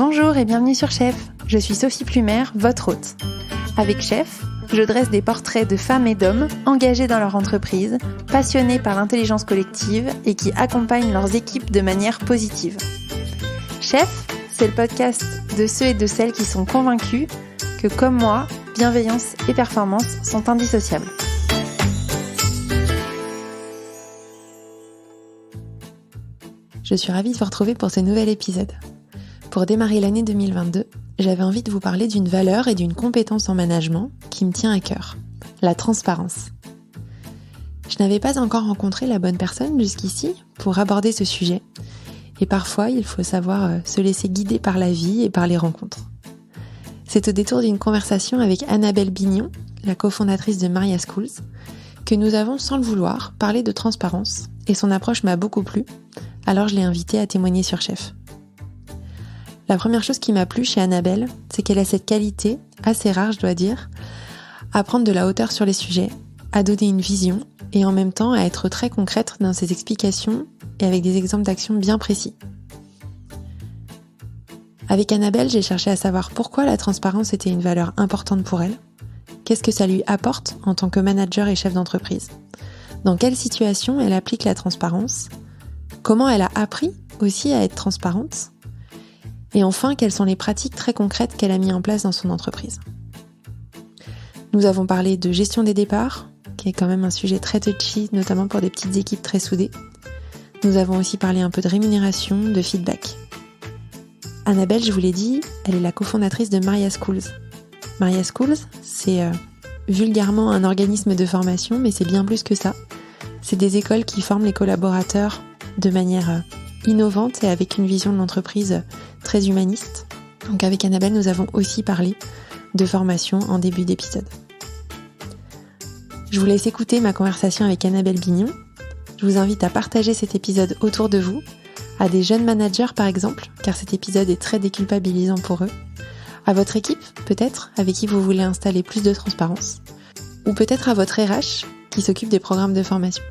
Bonjour et bienvenue sur Chef, je suis Sophie Plumer, votre hôte. Avec Chef, je dresse des portraits de femmes et d'hommes engagés dans leur entreprise, passionnés par l'intelligence collective et qui accompagnent leurs équipes de manière positive. Chef, c'est le podcast de ceux et de celles qui sont convaincus que, comme moi, bienveillance et performance sont indissociables. Je suis ravie de vous retrouver pour ce nouvel épisode. Pour démarrer l'année 2022, j'avais envie de vous parler d'une valeur et d'une compétence en management qui me tient à cœur, la transparence. Je n'avais pas encore rencontré la bonne personne jusqu'ici pour aborder ce sujet, et parfois il faut savoir se laisser guider par la vie et par les rencontres. C'est au détour d'une conversation avec Annabelle Bignon, la cofondatrice de Maria Schools, que nous avons, sans le vouloir, parlé de transparence, et son approche m'a beaucoup plu, alors je l'ai invitée à témoigner sur Chef. La première chose qui m'a plu chez Annabelle, c'est qu'elle a cette qualité, assez rare je dois dire, à prendre de la hauteur sur les sujets, à donner une vision, et en même temps à être très concrète dans ses explications et avec des exemples d'action bien précis. Avec Annabelle, j'ai cherché à savoir pourquoi la transparence était une valeur importante pour elle, qu'est-ce que ça lui apporte en tant que manager et chef d'entreprise, dans quelle situation elle applique la transparence, comment elle a appris aussi à être transparente, et enfin quelles sont les pratiques très concrètes qu'elle a mises en place dans son entreprise. Nous avons parlé de gestion des départs, qui est quand même un sujet très touchy, notamment pour des petites équipes très soudées. Nous avons aussi parlé un peu de rémunération, de feedback. Annabelle, je vous l'ai dit, elle est la cofondatrice de Maria Schools. Maria Schools, c'est vulgairement un organisme de formation, mais c'est bien plus que ça. C'est des écoles qui forment les collaborateurs de manière innovante et avec une vision de l'entreprise très humaniste. Donc avec Annabelle, nous avons aussi parlé de formation en début d'épisode. Je vous laisse écouter ma conversation avec Annabelle Bignon. Je vous invite à partager cet épisode autour de vous, à des jeunes managers par exemple, car cet épisode est très déculpabilisant pour eux, à votre équipe peut-être, avec qui vous voulez installer plus de transparence, ou peut-être à votre RH qui s'occupe des programmes de formation.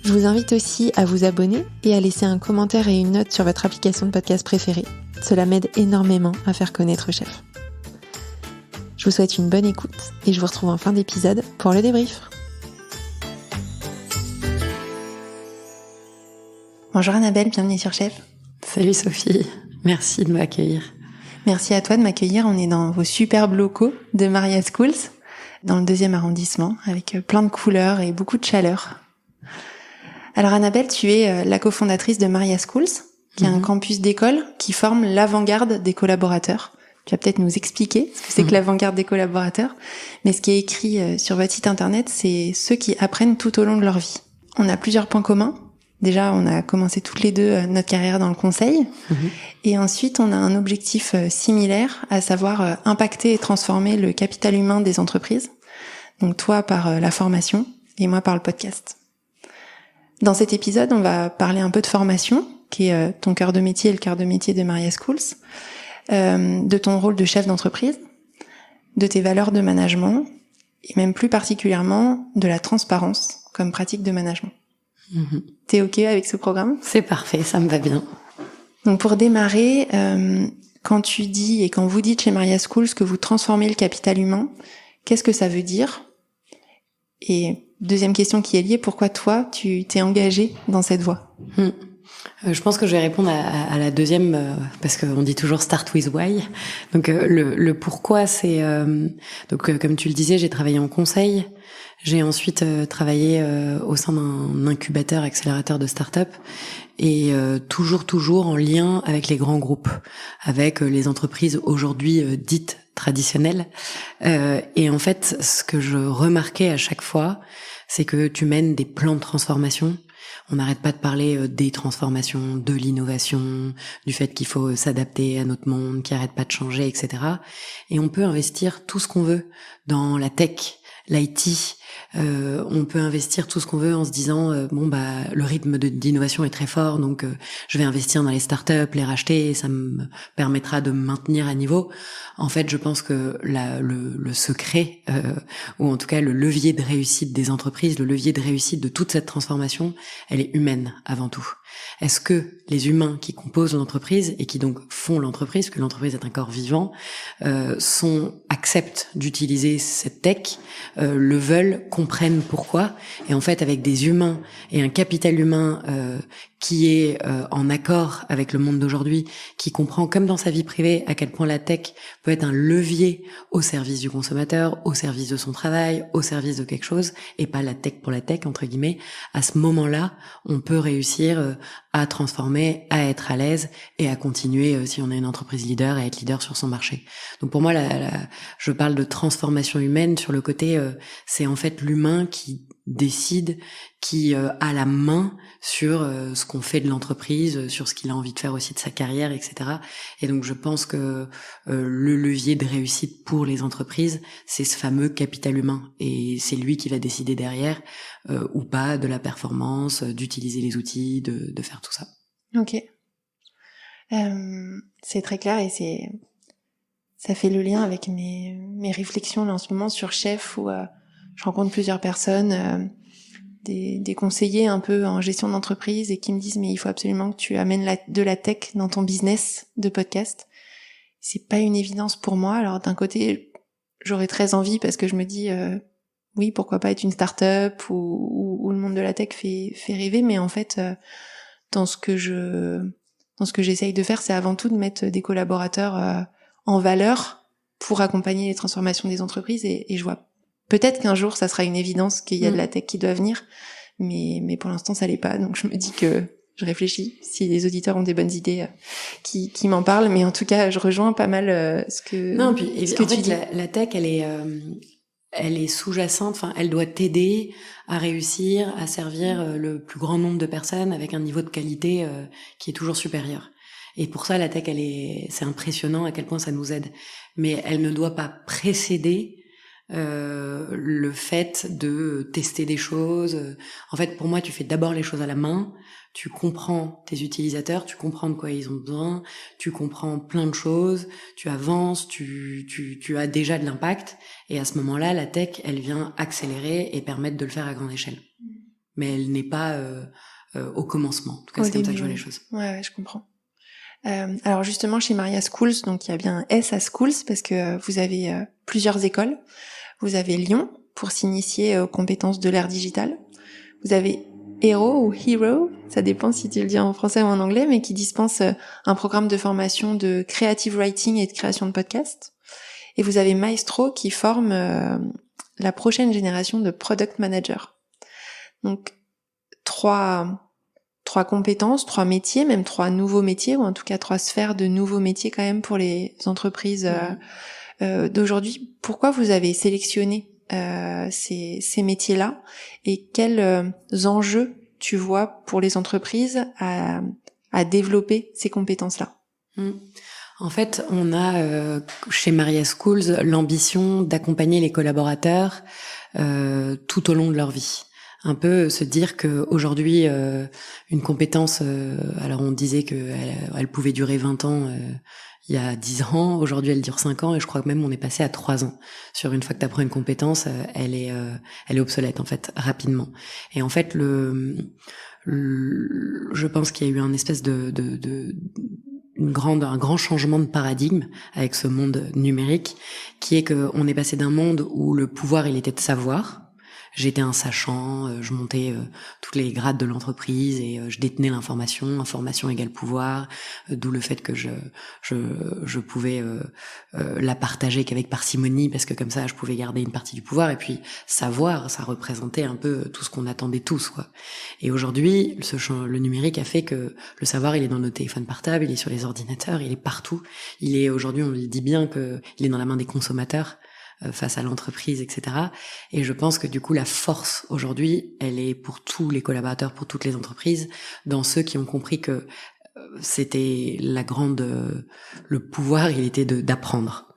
Je vous invite aussi à vous abonner et à laisser un commentaire et une note sur votre application de podcast préférée. Cela m'aide énormément à faire connaître Chef. Je vous souhaite une bonne écoute et je vous retrouve en fin d'épisode pour le débrief. Bonjour Annabelle, bienvenue sur Chef. Salut Sophie, merci de m'accueillir. Merci à toi de m'accueillir, on est dans vos superbes locaux de Maria Schools, dans le 2e arrondissement, avec plein de couleurs et beaucoup de chaleur. Alors Annabelle, tu es la cofondatrice de Maria Schools, qui est un campus d'école qui forme l'avant-garde des collaborateurs. Tu vas peut-être nous expliquer ce que c'est que l'avant-garde des collaborateurs, mais ce qui est écrit sur votre site internet, c'est ceux qui apprennent tout au long de leur vie. On a plusieurs points communs. Déjà, on a commencé toutes les deux notre carrière dans le conseil, et ensuite on a un objectif similaire, à savoir impacter et transformer le capital humain des entreprises. Donc toi par la formation et moi par le podcast. Dans cet épisode, on va parler un peu de formation, qui est ton cœur de métier et le cœur de métier de Maria Schools, de ton rôle de chef d'entreprise, de tes valeurs de management, et même plus particulièrement de la transparence comme pratique de management. T'es OK avec ce programme ? C'est parfait, ça me va bien. Donc pour démarrer, quand tu dis et quand vous dites chez Maria Schools que vous transformez le capital humain, qu'est-ce que ça veut dire ? Et deuxième question qui est liée, pourquoi toi, tu t'es engagée dans cette voie ? Je pense que je vais répondre à la deuxième, parce qu'on dit toujours start with why. Donc le pourquoi, c'est... comme tu le disais, j'ai travaillé en conseil. J'ai ensuite travaillé au sein d'un incubateur, accélérateur de start-up, et toujours en lien avec les grands groupes, avec les entreprises aujourd'hui dites traditionnelles. Et en fait, ce que je remarquais à chaque fois, c'est que tu mènes des plans de transformation. On n'arrête pas de parler des transformations, de l'innovation, du fait qu'il faut s'adapter à notre monde, qui arrête pas de changer, etc. Et on peut investir tout ce qu'on veut dans la tech, l'IT, On peut investir tout ce qu'on veut en se disant le rythme d'innovation est très fort, donc je vais investir dans les startups, les racheter, et ça me permettra de me maintenir à niveau. En fait, je pense que le secret, ou en tout cas le levier de réussite des entreprises, le levier de réussite de toute cette transformation, elle est humaine avant tout. Est-ce que les humains qui composent l'entreprise et qui donc font l'entreprise, parce que l'entreprise est un corps vivant, acceptent d'utiliser cette tech, le veulent, comprennent pourquoi, et en fait avec des humains et un capital humain qui est en accord avec le monde d'aujourd'hui, qui comprend comme dans sa vie privée à quel point la tech peut être un levier au service du consommateur, au service de son travail, au service de quelque chose, et pas la tech pour la tech entre guillemets. À ce moment-là, on peut réussir à transformer, à être à l'aise et à continuer, si on est une entreprise leader, à être leader sur son marché. Donc pour moi, je parle de transformation humaine sur le côté, c'est en fait l'humain qui décide, qui a la main sur ce qu'on fait de l'entreprise, sur ce qu'il a envie de faire aussi de sa carrière, etc. Et donc je pense que le levier de réussite pour les entreprises, c'est ce fameux capital humain. Et c'est lui qui va décider derrière ou pas de la performance, d'utiliser les outils, de faire tout ça. Ok. C'est très clair et ça fait le lien avec mes réflexions là en ce moment sur Chef où je rencontre plusieurs personnes, des conseillers un peu en gestion d'entreprise et qui me disent mais il faut absolument que tu amènes de la tech dans ton business de podcast. C'est pas une évidence pour moi. Alors d'un côté, j'aurais très envie parce que je me dis oui, pourquoi pas être une start-up où le monde de la tech fait rêver, mais en fait dans ce que j'essaye de faire, c'est avant tout de mettre des collaborateurs en valeur pour accompagner les transformations des entreprises et je vois peut-être qu'un jour ça sera une évidence qu'il y a de la tech qui doit venir, mais pour l'instant ça l'est pas, donc je me dis que je réfléchis si les auditeurs ont des bonnes idées qui m'en parlent, mais en tout cas je rejoins pas mal ce que tu dis. La tech elle est sous-jacente, enfin elle doit t'aider à réussir à servir le plus grand nombre de personnes avec un niveau de qualité qui est toujours supérieur. Et pour ça la tech c'est impressionnant à quel point ça nous aide, mais elle ne doit pas précéder le fait de tester des choses. En fait, pour moi, tu fais d'abord les choses à la main, tu comprends tes utilisateurs, tu comprends de quoi ils ont besoin, tu comprends plein de choses, tu avances, tu as déjà de l'impact, et à ce moment-là, la tech, elle vient accélérer et permettre de le faire à grande échelle. Mais elle n'est pas au commencement. En tout cas, c'est comme ça que je vois les choses. Ouais, je comprends. Alors justement, chez Maria Schools, donc il y a bien un S à Schools parce que vous avez plusieurs écoles. Vous avez Lyon pour s'initier aux compétences de l'ère digitale. Vous avez Hero ou Hero, ça dépend si tu le dis en français ou en anglais, mais qui dispense un programme de formation de creative writing et de création de podcasts. Et vous avez Maestro qui forme la prochaine génération de product managers. Donc trois compétences, 3 métiers, même 3 nouveaux métiers, ou en tout cas 3 sphères de nouveaux métiers quand même pour les entreprises d'aujourd'hui. Pourquoi vous avez sélectionné ces métiers-là et quels enjeux tu vois pour les entreprises à développer ces compétences-là? En fait, on a chez Maria Schools l'ambition d'accompagner les collaborateurs tout au long de leur vie. Un peu se dire que aujourd'hui une compétence, alors on disait que elle pouvait durer 20 ans il y a 10 ans, aujourd'hui elle dure 5 ans et je crois que même on est passé à 3 ans. Sur une fois que tu apprends une compétence, elle est obsolète en fait rapidement. Et en fait je pense qu'il y a eu un espèce un grand changement de paradigme avec ce monde numérique qui est que on est passé d'un monde où le pouvoir il était de savoir. J'étais un sachant, je montais tous les grades de l'entreprise et je détenais l'information, information égale pouvoir, d'où le fait que je pouvais la partager qu'avec parcimonie parce que comme ça je pouvais garder une partie du pouvoir, et puis savoir, ça représentait un peu tout ce qu'on attendait tous, quoi. Et aujourd'hui, le numérique a fait que le savoir il est dans nos téléphones portables, il est sur les ordinateurs, il est partout. Il est aujourd'hui, on le dit bien que il est dans la main des consommateurs face à l'entreprise, etc. Et je pense que du coup, la force aujourd'hui, elle est pour tous les collaborateurs, pour toutes les entreprises, dans ceux qui ont compris que c'était le pouvoir, il était d'apprendre.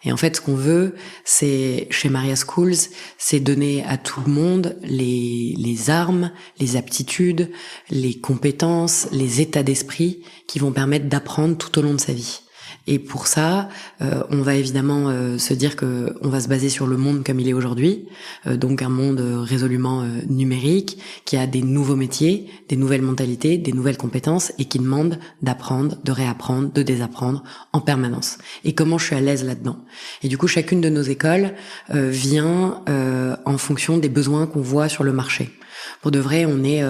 Et en fait, ce qu'on veut, c'est, chez Maria Schools, c'est donner à tout le monde les armes, les aptitudes, les compétences, les états d'esprit qui vont permettre d'apprendre tout au long de sa vie. Et pour ça, on va évidemment se dire que on va se baser sur le monde comme il est aujourd'hui, donc un monde résolument numérique, qui a des nouveaux métiers, des nouvelles mentalités, des nouvelles compétences, et qui demande d'apprendre, de réapprendre, de désapprendre en permanence. Et comment je suis à l'aise là-dedans. Et du coup, chacune de nos écoles vient en fonction des besoins qu'on voit sur le marché. Pour de vrai, on est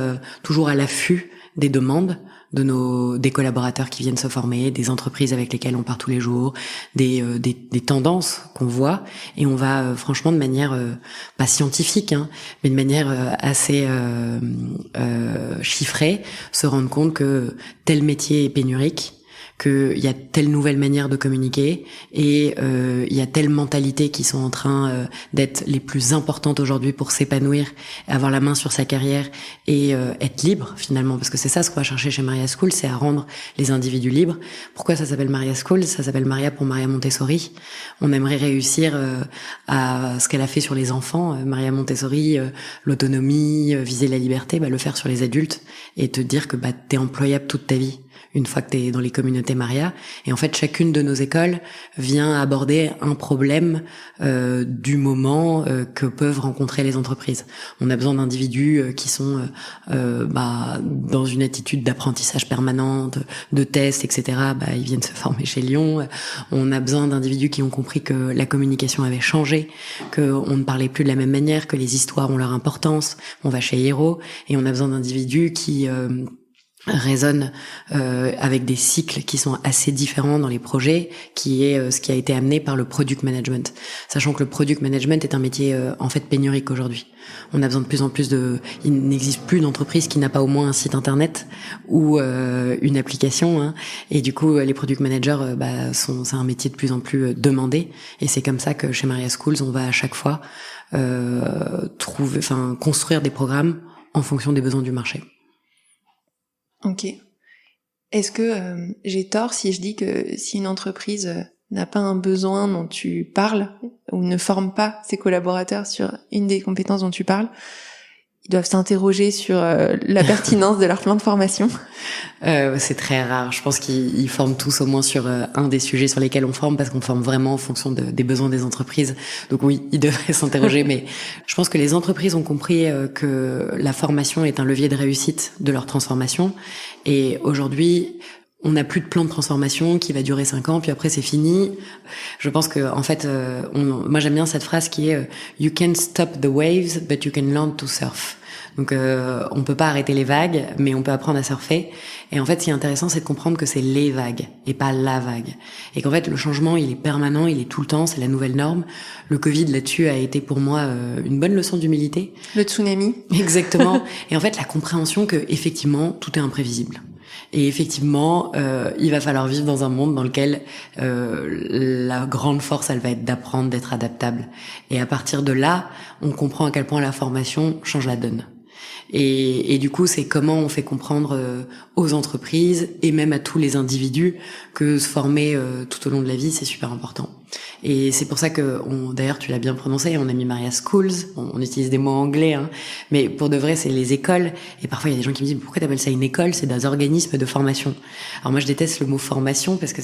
toujours à l'affût des demandes des collaborateurs qui viennent se former, des entreprises avec lesquelles on part tous les jours, des tendances qu'on voit, et on va franchement de manière pas scientifique, mais de manière assez chiffrée, se rendre compte que tel métier est pénurique, qu'il y a telle nouvelle manière de communiquer, et il y a telle mentalité qui sont en train d'être les plus importantes aujourd'hui pour s'épanouir, avoir la main sur sa carrière et être libre finalement, parce que c'est ça ce qu'on va chercher chez Maria School, c'est à rendre les individus libres. Pourquoi ça s'appelle Maria School? Ça s'appelle Maria pour Maria Montessori. On aimerait réussir à ce qu'elle a fait sur les enfants, Maria Montessori, l'autonomie, viser la liberté, le faire sur les adultes et te dire que t'es employable toute ta vie une fois que t'es dans les communautés Maria. Et en fait, chacune de nos écoles vient aborder un problème du moment que peuvent rencontrer les entreprises. On a besoin d'individus qui sont dans une attitude d'apprentissage permanente, de tests, etc. Ils viennent se former chez Lyon. On a besoin d'individus qui ont compris que la communication avait changé, qu'on ne parlait plus de la même manière, que les histoires ont leur importance. On va chez Hero. Et on a besoin d'individus qui résonne avec des cycles qui sont assez différents dans les projets, qui est ce qui a été amené par le product management. Sachant que le product management est un métier en fait pénurique aujourd'hui. On a besoin de plus en plus il n'existe plus d'entreprise qui n'a pas au moins un site internet ou une application, et du coup les product managers c'est un métier de plus en plus demandé, et c'est comme ça que chez Maria Schools on va à chaque fois construire des programmes en fonction des besoins du marché. Ok. Est-ce que j'ai tort si je dis que si une entreprise n'a pas un besoin dont tu parles ou ne forme pas ses collaborateurs sur une des compétences dont tu parles, ils doivent s'interroger sur la pertinence de leur plan de formation? C'est très rare. Je pense qu'ils forment tous au moins sur un des sujets sur lesquels on forme, parce qu'on forme vraiment en fonction des besoins des entreprises. Donc oui, ils devraient s'interroger, mais je pense que les entreprises ont compris que la formation est un levier de réussite de leur transformation. Et aujourd'hui, on n'a plus de plan de transformation qui va durer 5 ans, puis après c'est fini. Je pense que en fait, moi j'aime bien cette phrase qui est You can stop the waves, but you can learn to surf. Donc on peut pas arrêter les vagues, mais on peut apprendre à surfer. Et en fait, ce qui est intéressant, c'est de comprendre que c'est les vagues et pas la vague. Et qu'en fait, le changement, il est permanent, il est tout le temps, c'est la nouvelle norme. Le Covid là-dessus a été pour moi une bonne leçon d'humilité. Le tsunami. Exactement. Et en fait, la compréhension que effectivement, tout est imprévisible. Et effectivement, il va falloir vivre dans un monde dans lequel la grande force, elle va être d'apprendre, d'être adaptable. Et à partir de là, on comprend à quel point la formation change la donne. Et du coup, c'est comment on fait comprendre aux entreprises et même à tous les individus que se former tout au long de la vie, c'est super important. Et c'est pour ça que, d'ailleurs, tu l'as bien prononcé, on a mis Maria Schools, on utilise des mots anglais, mais pour de vrai, c'est les écoles. Et parfois, il y a des gens qui me disent, pourquoi t'appelles ça une école? C'est des organismes de formation. Alors moi, je déteste le mot formation, parce que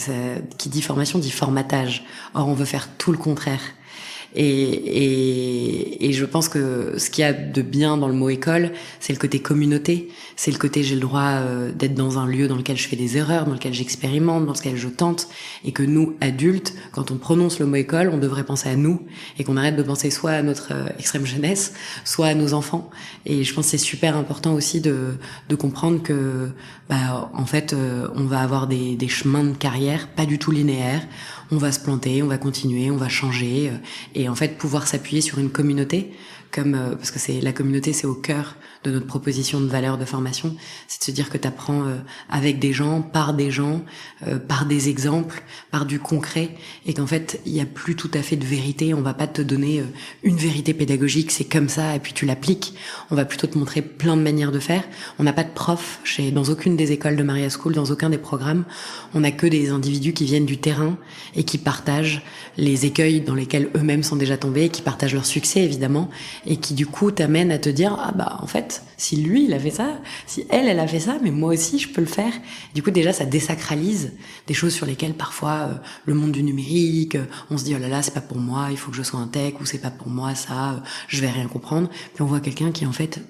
qui dit formation dit formatage. Or, on veut faire tout le contraire. Et je pense que ce qu'il y a de bien dans le mot école, c'est le côté communauté, c'est le côté j'ai le droit d'être dans un lieu dans lequel je fais des erreurs, dans lequel j'expérimente, dans lequel je tente, et que nous, adultes, quand on prononce le mot école, on devrait penser à nous, et qu'on arrête de penser soit à notre extrême jeunesse, soit à nos enfants. Et je pense que c'est super important aussi de comprendre que en fait on va avoir des chemins de carrière pas du tout linéaires. On va se planter, on va continuer, on va changer, et en fait pouvoir s'appuyer sur une communauté parce que c'est la communauté, c'est au cœur de notre proposition de valeur de formation, c'est de se dire que tu apprends avec des gens, par des exemples, par du concret, et qu'en fait il y a plus tout à fait de vérité. On va pas te donner une vérité pédagogique, c'est comme ça et puis tu l'appliques. On va plutôt te montrer plein de manières de faire. On n'a pas de prof dans aucune des écoles de Maria School, dans aucun des programmes. On n'a que des individus qui viennent du terrain et qui partagent les écueils dans lesquels eux-mêmes sont déjà tombés, qui partagent leur succès évidemment, et qui du coup t'amènent à te dire en fait si lui il a fait ça, si elle a fait ça, mais moi aussi je peux le faire. Du coup déjà ça désacralise des choses sur lesquelles parfois le monde du numérique, on se dit oh là là c'est pas pour moi, il faut que je sois un tech, ou c'est pas pour moi ça, je vais rien comprendre. Puis on voit quelqu'un qui en fait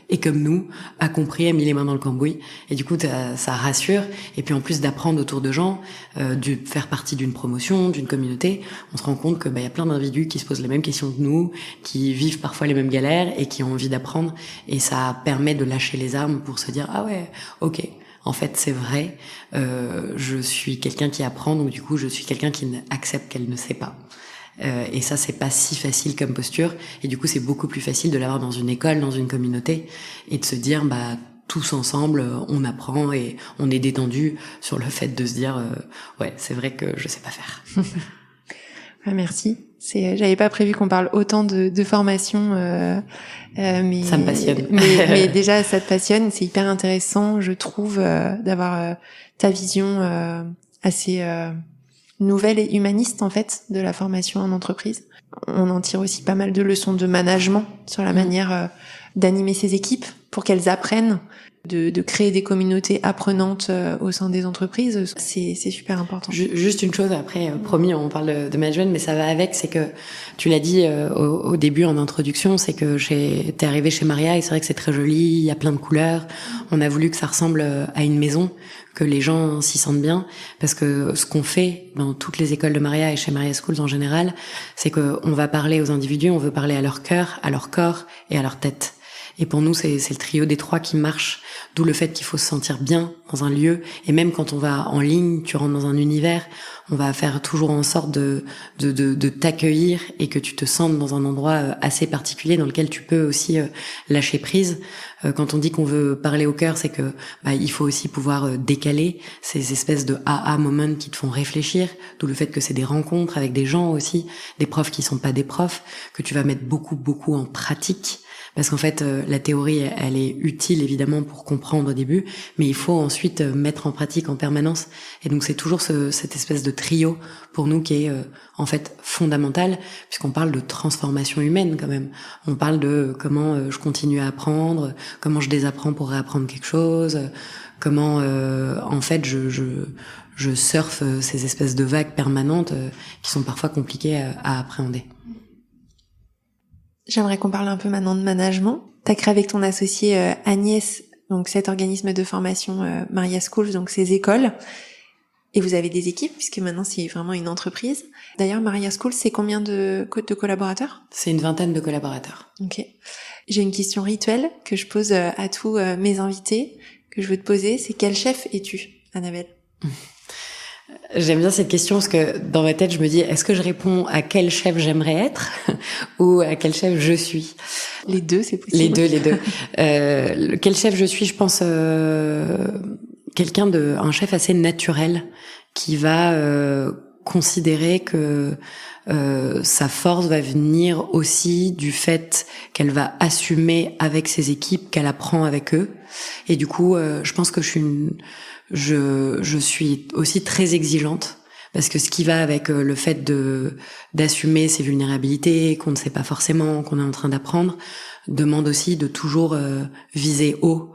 est comme nous, a compris, a mis les mains dans le cambouis, et du coup ça rassure. Et puis en plus d'apprendre autour de gens, de faire partie d'une promotion, d'une communauté, on se rend compte que y a plein d'individus qui se posent les mêmes questions que nous, qui vivent parfois les mêmes galères et qui ont envie d'apprendre, et ça permet de lâcher les armes pour se dire ah ouais, ok, en fait c'est vrai, je suis quelqu'un qui apprend, donc du coup je suis quelqu'un qui accepte qu'elle ne sait pas. Et ça c'est pas si facile comme posture, et du coup c'est beaucoup plus facile de l'avoir dans une école, dans une communauté, et de se dire tous ensemble on apprend et on est détendu sur le fait de se dire ouais c'est vrai que je sais pas faire. Merci. J'avais pas prévu qu'on parle autant de formation, mais ça me passionne. mais déjà ça te passionne, c'est hyper intéressant, je trouve, d'avoir ta vision assez nouvelle et humaniste en fait de la formation en entreprise. On en tire aussi pas mal de leçons de management sur la manière d'animer ses équipes pour qu'elles apprennent, de créer des communautés apprenantes au sein des entreprises. C'est super important. Juste une chose, après, promis, on parle de management, mais ça va avec, c'est que tu l'as dit au début en introduction, c'est que t'es arrivé chez Maria et c'est vrai que c'est très joli, il y a plein de couleurs. On a voulu que ça ressemble à une maison, que les gens s'y sentent bien, parce que ce qu'on fait dans toutes les écoles de Maria et chez Maria Schools en général, c'est que on va parler aux individus, on veut parler à leur cœur, à leur corps et à leur tête. Et pour nous, c'est le trio des trois qui marche, d'où le fait qu'il faut se sentir bien dans un lieu. Et même quand on va en ligne, tu rentres dans un univers, on va faire toujours en sorte de t'accueillir et que tu te sentes dans un endroit assez particulier dans lequel tu peux aussi lâcher prise. Quand on dit qu'on veut parler au cœur, c'est que il faut aussi pouvoir décaler ces espèces de aha moments qui te font réfléchir, d'où le fait que c'est des rencontres avec des gens aussi, des profs qui sont pas des profs, que tu vas mettre beaucoup en pratique. Parce qu'en fait, la théorie, elle est utile évidemment pour comprendre au début, mais il faut ensuite mettre en pratique en permanence. Et donc c'est toujours cette espèce de trio pour nous qui est en fait fondamental, puisqu'on parle de transformation humaine quand même. On parle de comment je continue à apprendre, comment je désapprends pour réapprendre quelque chose, comment en fait je surfe ces espèces de vagues permanentes qui sont parfois compliquées à appréhender. J'aimerais qu'on parle un peu maintenant de management. T'as créé avec ton associé Agnès, donc cet organisme de formation Maria Schools, donc ces écoles. Et vous avez des équipes, puisque maintenant c'est vraiment une entreprise. D'ailleurs, Maria Schools, c'est combien de collaborateurs ? C'est une 20aine de collaborateurs. Ok. J'ai une question rituelle que je pose à tous mes invités, que je veux te poser. C'est quel chef es-tu, Annabelle ? J'aime bien cette question parce que dans ma tête, je me dis, est-ce que je réponds à quel chef j'aimerais être ou à quel chef je suis ? Les deux, c'est possible. Les deux. Quel chef je suis, je pense un chef assez naturel qui va considérer que sa force va venir aussi du fait qu'elle va assumer avec ses équipes, qu'elle apprend avec eux. Et du coup, je pense que je suis aussi très exigeante, parce que ce qui va avec le fait d'assumer ses vulnérabilités, qu'on ne sait pas forcément, qu'on est en train d'apprendre, demande aussi de toujours viser haut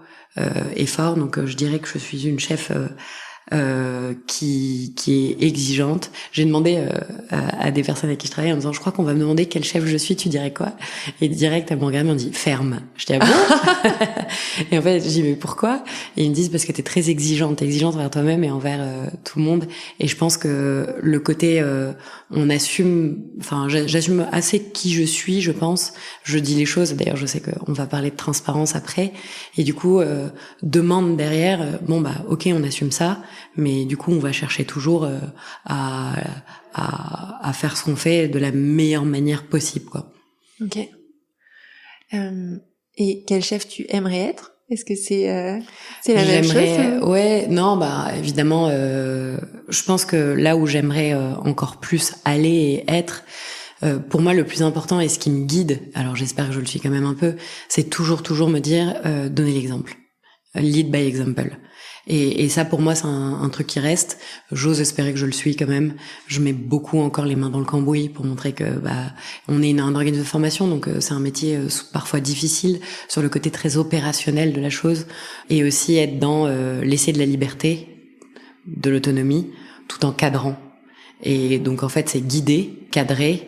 et fort. Donc je dirais que je suis une chef qui est exigeante. J'ai demandé à des personnes avec qui je travaille en disant, je crois qu'on va me demander quel chef je suis, tu dirais quoi ? Et direct, elles m'ont regardé, on dit ferme. Je dis ah bon ? Et en fait, je dis mais pourquoi ? Et ils me disent parce que t'es très exigeante envers toi-même et envers tout le monde. Et je pense que le côté on assume, enfin j'assume assez qui je suis, je pense. Je dis les choses. D'ailleurs, je sais qu'on va parler de transparence après. Et du coup, demande derrière. Bon ok, on assume ça. Mais du coup, on va chercher toujours à faire ce qu'on fait de la meilleure manière possible, quoi. Ok. Et quel chef tu aimerais être? Est-ce que c'est la même chose? Ouais, non, bah évidemment. Je pense que là où j'aimerais encore plus aller et être, pour moi le plus important et ce qui me guide, alors j'espère que je le suis quand même un peu, c'est toujours me dire donner l'exemple, lead by example. Et ça pour moi c'est un truc qui reste. J'ose espérer que je le suis quand même. Je mets beaucoup encore les mains dans le cambouis pour montrer que on est un organisme de formation, donc c'est un métier parfois difficile sur le côté très opérationnel de la chose, et aussi être dans laisser de la liberté, de l'autonomie, tout en cadrant. Et donc en fait c'est guider, cadrer,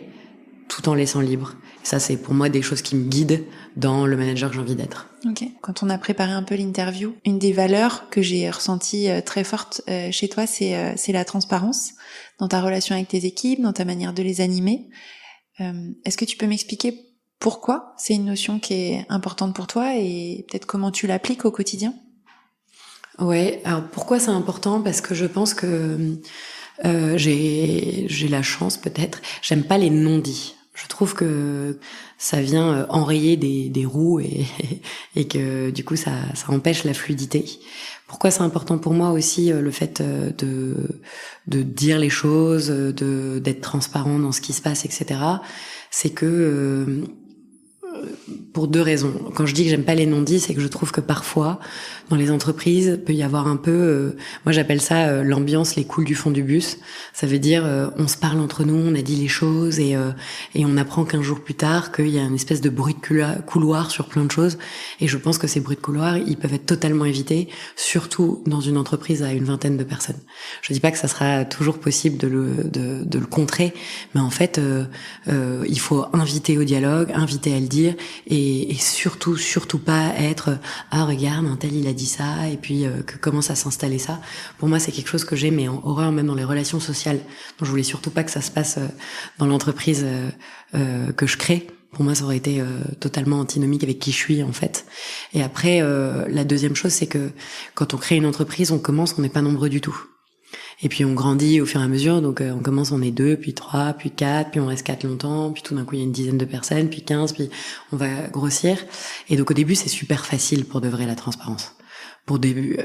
tout en laissant libre. Ça c'est pour moi des choses qui me guident dans le manager que j'ai envie d'être. Ok. Quand on a préparé un peu l'interview, une des valeurs que j'ai ressenties très forte chez toi, c'est la transparence dans ta relation avec tes équipes, dans ta manière de les animer. Est-ce que tu peux m'expliquer pourquoi c'est une notion qui est importante pour toi et peut-être comment tu l'appliques au quotidien? Ouais, alors pourquoi c'est important? Parce que je pense que j'ai la chance peut-être, j'aime pas les non-dits. Je trouve que ça vient enrayer des roues et que du coup ça empêche la fluidité. Pourquoi c'est important pour moi aussi le fait de dire les choses, d'être transparent dans ce qui se passe, etc. C'est que pour deux raisons. Quand je dis que j'aime pas les non-dits, c'est que je trouve que parfois, dans les entreprises, peut y avoir un peu, moi j'appelle ça l'ambiance, les coules du fond du bus. Ça veut dire, on se parle entre nous, on a dit les choses et on apprend 15 jours plus tard qu'il y a une espèce de bruit de couloir sur plein de choses. Et je pense que ces bruits de couloir, ils peuvent être totalement évités, surtout dans une entreprise à une vingtaine de personnes. Je dis pas que ça sera toujours possible de le contrer, mais en fait, il faut inviter au dialogue, inviter à le dire, et surtout pas être regarde un tel il a dit ça et puis que commence à s'installer ça. Pour moi c'est quelque chose que j'ai mais en horreur même dans les relations sociales. Donc je voulais surtout pas que ça se passe dans l'entreprise que je crée. Pour moi ça aurait été totalement antinomique avec qui je suis en fait. Et après la deuxième chose c'est que quand on crée une entreprise on n'est pas nombreux du tout. Et puis on grandit au fur et à mesure, donc on commence, on est 2, puis 3, puis 4, puis on reste 4 longtemps, puis tout d'un coup il y a une dizaine de personnes, puis 15, puis on va grossir. Et donc au début c'est super facile pour de vrai la transparence. Pour début,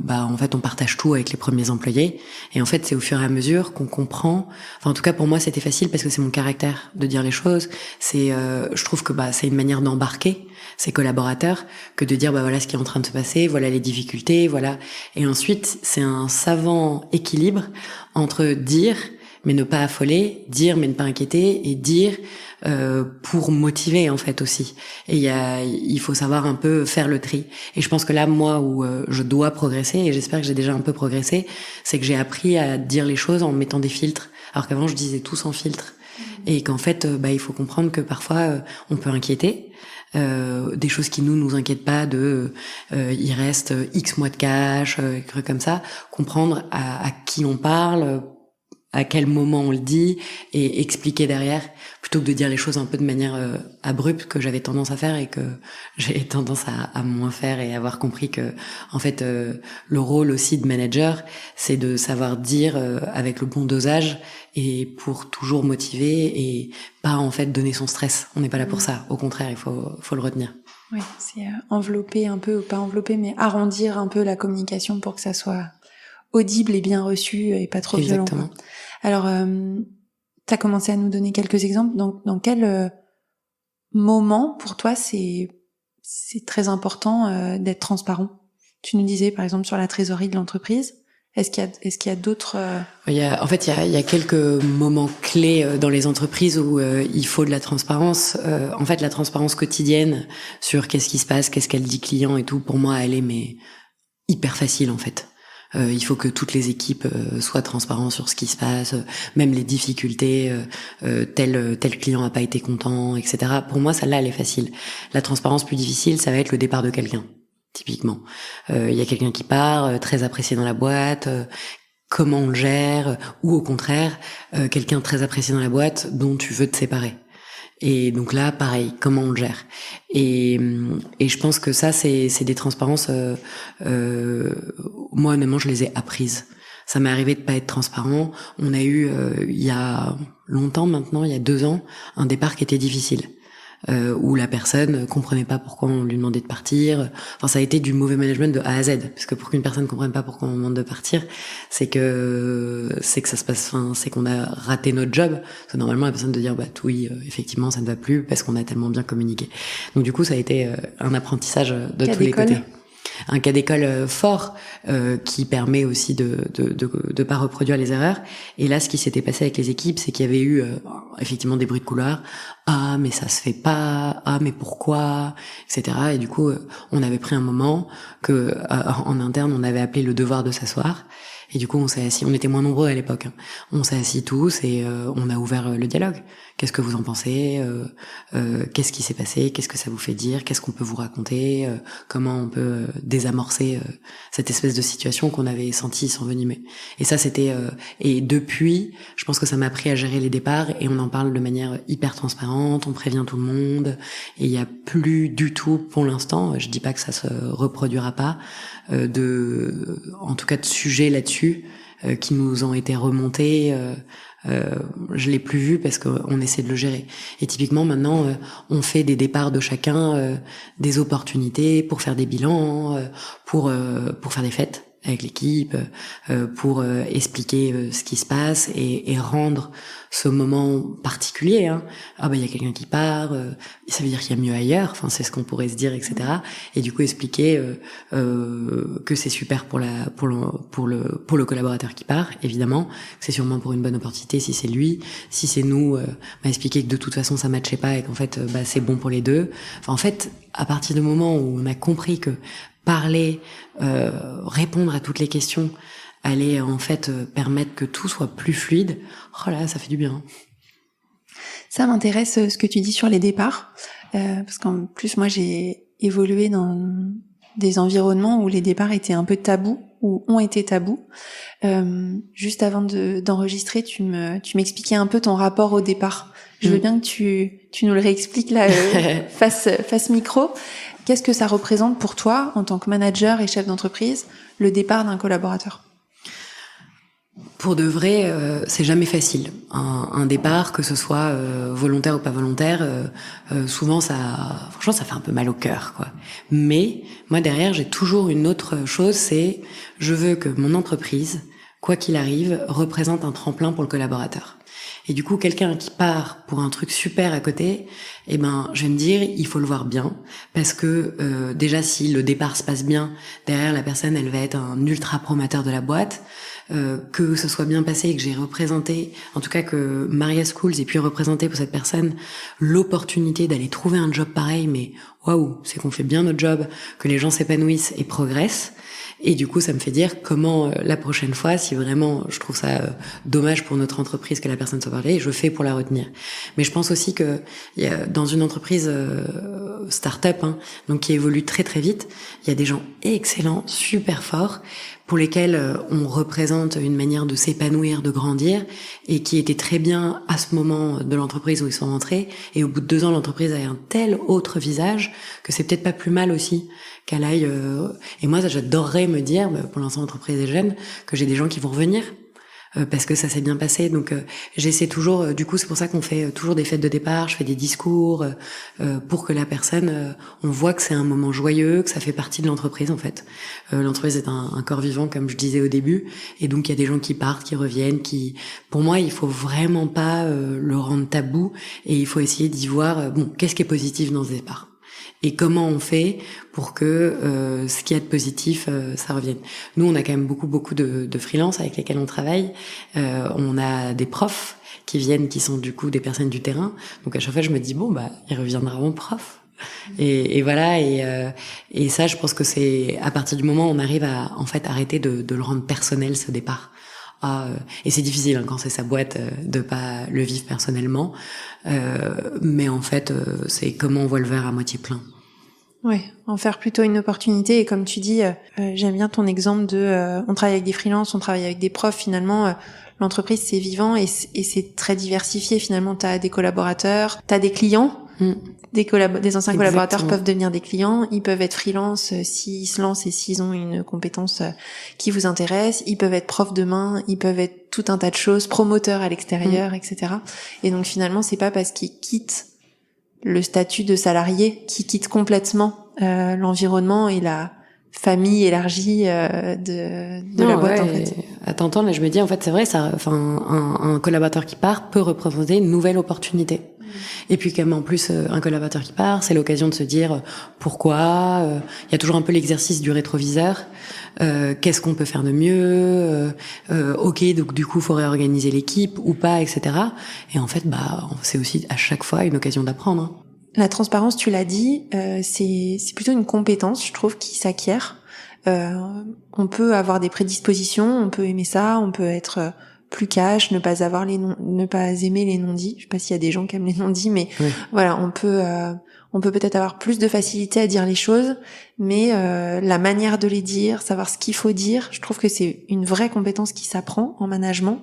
en fait on partage tout avec les premiers employés, et en fait c'est au fur et à mesure qu'on comprend. Enfin en tout cas pour moi c'était facile parce que c'est mon caractère de dire les choses. C'est, je trouve que c'est une manière d'embarquer ses collaborateurs que de dire voilà ce qui est en train de se passer, voilà les difficultés, voilà. Et ensuite c'est un savant équilibre entre dire mais ne pas affoler, dire mais ne pas inquiéter, et dire pour motiver en fait aussi. Et il faut savoir un peu faire le tri. Et je pense que là moi où je dois progresser, et j'espère que j'ai déjà un peu progressé, c'est que j'ai appris à dire les choses en mettant des filtres, alors qu'avant je disais tout sans filtre. Et qu'en fait il faut comprendre que parfois on peut inquiéter. Des choses qui nous inquiètent pas, il reste X mois de cash, trucs comme ça, comprendre à qui on parle, à quel moment on le dit, et expliquer derrière, plutôt que de dire les choses un peu de manière abrupte que j'avais tendance à faire et que j'ai tendance à moins faire, et avoir compris que en fait le rôle aussi de manager c'est de savoir dire avec le bon dosage et pour toujours motiver, et pas en fait donner son stress. On n'est pas là pour ça, au contraire il faut le retenir. Oui, c'est envelopper un peu, ou pas envelopper, mais arrondir un peu la communication pour que ça soit audible et bien reçu et pas trop violent. Exactement. Alors, tu as commencé à nous donner quelques exemples. Dans quel moment, pour toi, c'est très important d'être transparent? Tu nous disais, par exemple, sur la trésorerie de l'entreprise. Est-ce qu'il y a d'autres... Il y a quelques moments clés dans les entreprises où il faut de la transparence. En fait, la transparence quotidienne sur qu'est-ce qui se passe, qu'est-ce qu'elle dit client et tout, pour moi, elle est hyper facile en fait. Il faut que toutes les équipes soient transparentes sur ce qui se passe, même les difficultés, tel client a pas été content, etc. Pour moi, celle-là, elle est facile. La transparence plus difficile, ça va être le départ de quelqu'un, typiquement. Il y a quelqu'un qui part, très apprécié dans la boîte, comment on le gère, ou au contraire, quelqu'un très apprécié dans la boîte dont tu veux te séparer. Et donc là, pareil, comment on le gère. Et je pense que ça, c'est des transparences. Moi, honnêtement, je les ai apprises. Ça m'est arrivé de pas être transparent. On a eu, il y a longtemps maintenant, il y a 2 ans, un départ qui était difficile. où la personne comprenait pas pourquoi on lui demandait de partir. Enfin, ça a été du mauvais management de A à Z, parce que pour qu'une personne comprenne pas pourquoi on demande de partir, c'est que ça se passe, enfin, c'est qu'on a raté notre job. Parce que normalement, la personne de dire, oui, effectivement, ça ne va plus parce qu'on a tellement bien communiqué. Donc du coup, ça a été un apprentissage de tous les côtés. Un cas d'école fort qui permet aussi de pas reproduire les erreurs. Et là, ce qui s'était passé avec les équipes, c'est qu'il y avait eu effectivement des bruits de couloir. Ah, mais ça se fait pas. Ah, mais pourquoi, etc. Et du coup, on avait pris un moment que en interne, on avait appelé le devoir de s'asseoir. Et du coup, on s'est assis. On était moins nombreux à l'époque. On s'est assis tous et on a ouvert le dialogue. Qu'est-ce que vous en pensez? Qu'est-ce qui s'est passé? Qu'est-ce que ça vous fait dire? Qu'est-ce qu'on peut vous raconter? Comment on peut désamorcer cette espèce de situation qu'on avait sentie s'envenimer? Et ça, c'était... et depuis, je pense que ça m'a appris à gérer les départs et on en parle de manière hyper transparente. On prévient tout le monde. Et il y a plus du tout, pour l'instant, je dis pas que ça se reproduira pas, en tout cas de sujets là-dessus qui nous ont été remontés. Je l'ai plus vu parce qu'on essaie de le gérer. Et typiquement maintenant, on fait des départs de chacun, des opportunités pour faire des bilans, pour faire des fêtes avec l'équipe, pour expliquer ce qui se passe et rendre ce moment particulier. Hein. Ah il y a quelqu'un qui part, ça veut dire qu'il y a mieux ailleurs. Enfin, c'est ce qu'on pourrait se dire, etc. Et du coup expliquer que c'est super pour le collaborateur qui part, évidemment. C'est sûrement pour une bonne opportunité si c'est lui, si c'est nous, expliquer que de toute façon ça matchait pas et qu'en fait c'est bon pour les deux. Enfin, en fait, à partir du moment où on a compris que parler, répondre à toutes les questions allait en fait permettre que tout soit plus fluide. Oh là, ça fait du bien. Ça m'intéresse ce que tu dis sur les départs, parce qu'en plus moi j'ai évolué dans des environnements où les départs étaient un peu tabous ou ont été tabous. Juste avant d'enregistrer, tu m'expliquais un peu ton rapport au départ. Je veux bien que tu nous le réexpliques là face micro. Qu'est-ce que ça représente pour toi en tant que manager et chef d'entreprise, le départ d'un collaborateur? Pour de vrai, c'est jamais facile. Un départ, que ce soit volontaire ou pas volontaire, souvent franchement, ça fait un peu mal au cœur, quoi. Mais moi derrière, j'ai toujours une autre chose, c'est je veux que mon entreprise, quoi qu'il arrive, représente un tremplin pour le collaborateur. Et du coup, quelqu'un qui part pour un truc super à côté, je vais me dire, il faut le voir bien, parce que déjà, si le départ se passe bien, derrière la personne, elle va être un ultra promoteur de la boîte. Que ce soit bien passé et que j'ai représenté, en tout cas que Maria Schools ait pu représenter pour cette personne l'opportunité d'aller trouver un job pareil, mais waouh, c'est qu'on fait bien notre job, que les gens s'épanouissent et progressent. Et du coup, ça me fait dire comment la prochaine fois, si vraiment je trouve ça dommage pour notre entreprise que la personne soit parlée, je fais pour la retenir. Mais je pense aussi que dans une entreprise start-up, donc qui évolue très très vite, il y a des gens excellents, super forts, pour lesquels on représente une manière de s'épanouir, de grandir, et qui étaient très bien à ce moment de l'entreprise où ils sont rentrés. Et au bout de 2 ans, l'entreprise a un tel autre visage que c'est peut-être pas plus mal aussi qu'elle aille. Et moi, j'adorerais me dire, pour l'instant, l'entreprise est jeune, que j'ai des gens qui vont revenir. Parce que ça s'est bien passé, donc j'essaie toujours, du coup c'est pour ça qu'on fait toujours des fêtes de départ, je fais des discours pour que la personne, on voit que c'est un moment joyeux, que ça fait partie de l'entreprise en fait. L'entreprise est un corps vivant comme je disais au début, et donc il y a des gens qui partent, qui reviennent, pour moi il faut vraiment pas le rendre tabou, et il faut essayer d'y voir, qu'est-ce qui est positif dans ce départ et comment on fait pour que ce qu'il y a de positif, ça revienne. Nous, on a quand même beaucoup de freelance avec lesquels on travaille. On a des profs qui viennent, qui sont du coup des personnes du terrain. Donc à chaque fois, je me dis il reviendra mon prof. Et voilà. Et ça, je pense que c'est à partir du moment où on arrive à en fait arrêter de le rendre personnel ce départ. Et c'est difficile quand c'est sa boîte de pas le vivre personnellement, mais en fait c'est comment on voit le verre à moitié plein. Ouais, en faire plutôt une opportunité. Et comme tu dis, j'aime bien ton exemple de on travaille avec des freelances, on travaille avec des profs. Finalement, l'entreprise c'est vivant et c'est très diversifié. Finalement, t'as des collaborateurs, t'as des clients. Des anciens collaborateurs peuvent devenir des clients, ils peuvent être freelance s'ils se lancent et s'ils ont une compétence qui vous intéresse, ils peuvent être profs demain, ils peuvent être tout un tas de choses, promoteurs à l'extérieur, etc. Et donc finalement, c'est pas parce qu'ils quittent le statut de salarié qui quitte complètement l'environnement et la famille élargie de la boîte en fait. À t'entendre, là, je me dis en fait c'est vrai, ça, enfin un collaborateur qui part peut représenter une nouvelle opportunité. Et puis comme en plus un collaborateur qui part, c'est l'occasion de se dire pourquoi. Il y a toujours un peu l'exercice du rétroviseur. Qu'est-ce qu'on peut faire de mieux, ok, donc du coup faut réorganiser l'équipe ou pas, etc. Et en fait c'est aussi à chaque fois une occasion d'apprendre, hein. La transparence, tu l'as dit, c'est plutôt une compétence, je trouve, qui s'acquiert. On peut avoir des prédispositions, on peut aimer ça, on peut être plus cash, ne pas aimer les non-dits. Je sais pas s'il y a des gens qui aiment les non-dits, mais Oui. voilà, on peut peut-être avoir plus de facilité à dire les choses, mais la manière de les dire, savoir ce qu'il faut dire, je trouve que c'est une vraie compétence qui s'apprend en management.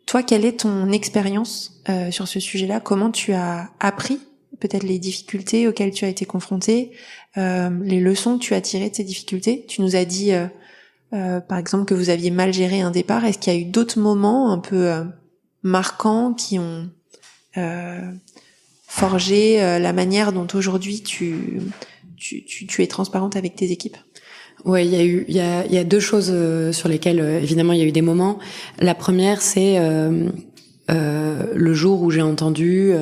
Toi, quelle est ton expérience sur ce sujet-là? Comment tu as appris peut-être les difficultés auxquelles tu as été confronté, les leçons que tu as tirées de ces difficultés? Tu nous as dit, par exemple, que vous aviez mal géré un départ. Est-ce qu'il y a eu d'autres moments un peu marquants qui ont forgé la manière dont aujourd'hui tu es transparente avec tes équipes? Ouais, il y a deux choses sur lesquelles évidemment il y a eu des moments. La première, c'est le jour où j'ai entendu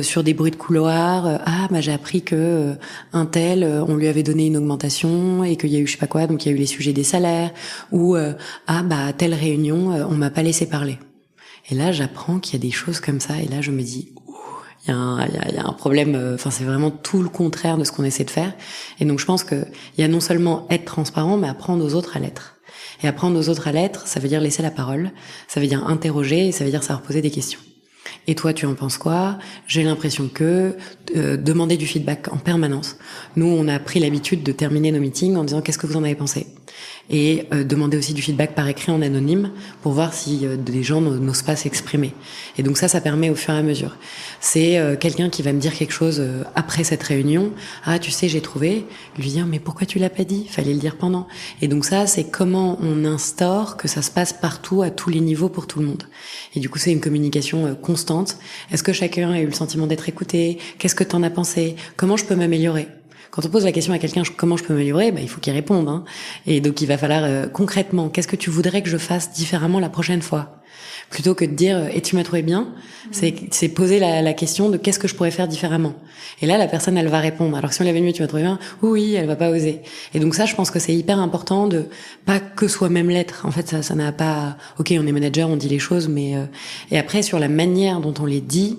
sur des bruits de couloir, j'ai appris que un tel, on lui avait donné une augmentation et qu'il y a eu je sais pas quoi, donc il y a eu les sujets des salaires, ou à telle réunion, on m'a pas laissé parler. Et là, j'apprends qu'il y a des choses comme ça, et là je me dis il y a un problème, c'est vraiment tout le contraire de ce qu'on essaie de faire. Et donc je pense que il y a non seulement être transparent, mais apprendre aux autres à l'être. Et apprendre aux autres à l'être, ça veut dire laisser la parole, ça veut dire interroger, et ça veut dire savoir poser des questions. Et toi, tu en penses quoi? J'ai l'impression que demander du feedback en permanence. Nous, on a pris l'habitude de terminer nos meetings en disant qu'est-ce que vous en avez pensé? Et demander aussi du feedback par écrit en anonyme pour voir si des gens n'osent pas s'exprimer. Et donc ça permet au fur et à mesure. C'est quelqu'un qui va me dire quelque chose après cette réunion. Ah, tu sais, j'ai trouvé. Lui dire, mais pourquoi tu l'as pas dit? Fallait le dire pendant. Et donc ça, c'est comment on instaure que ça se passe partout, à tous les niveaux, pour tout le monde. Et du coup, c'est une communication constante. Est-ce que chacun a eu le sentiment d'être écouté? Qu'est-ce que t'en as pensé? Comment je peux m'améliorer? Quand on pose la question à quelqu'un comment je peux m'améliorer, il faut qu'il réponde, hein. Et donc il va falloir concrètement, qu'est-ce que tu voudrais que je fasse différemment la prochaine fois? Plutôt que de dire et tu m'as trouvé bien, c'est poser la question de qu'est-ce que je pourrais faire différemment. Et là la personne elle va répondre. Alors que si on l'avait mis tu m'as trouvé bien, oui, elle va pas oser. Et donc ça je pense que c'est hyper important de pas que soi-même l'être. En fait ça n'a pas OK, on est manager, on dit les choses mais et après sur la manière dont on les dit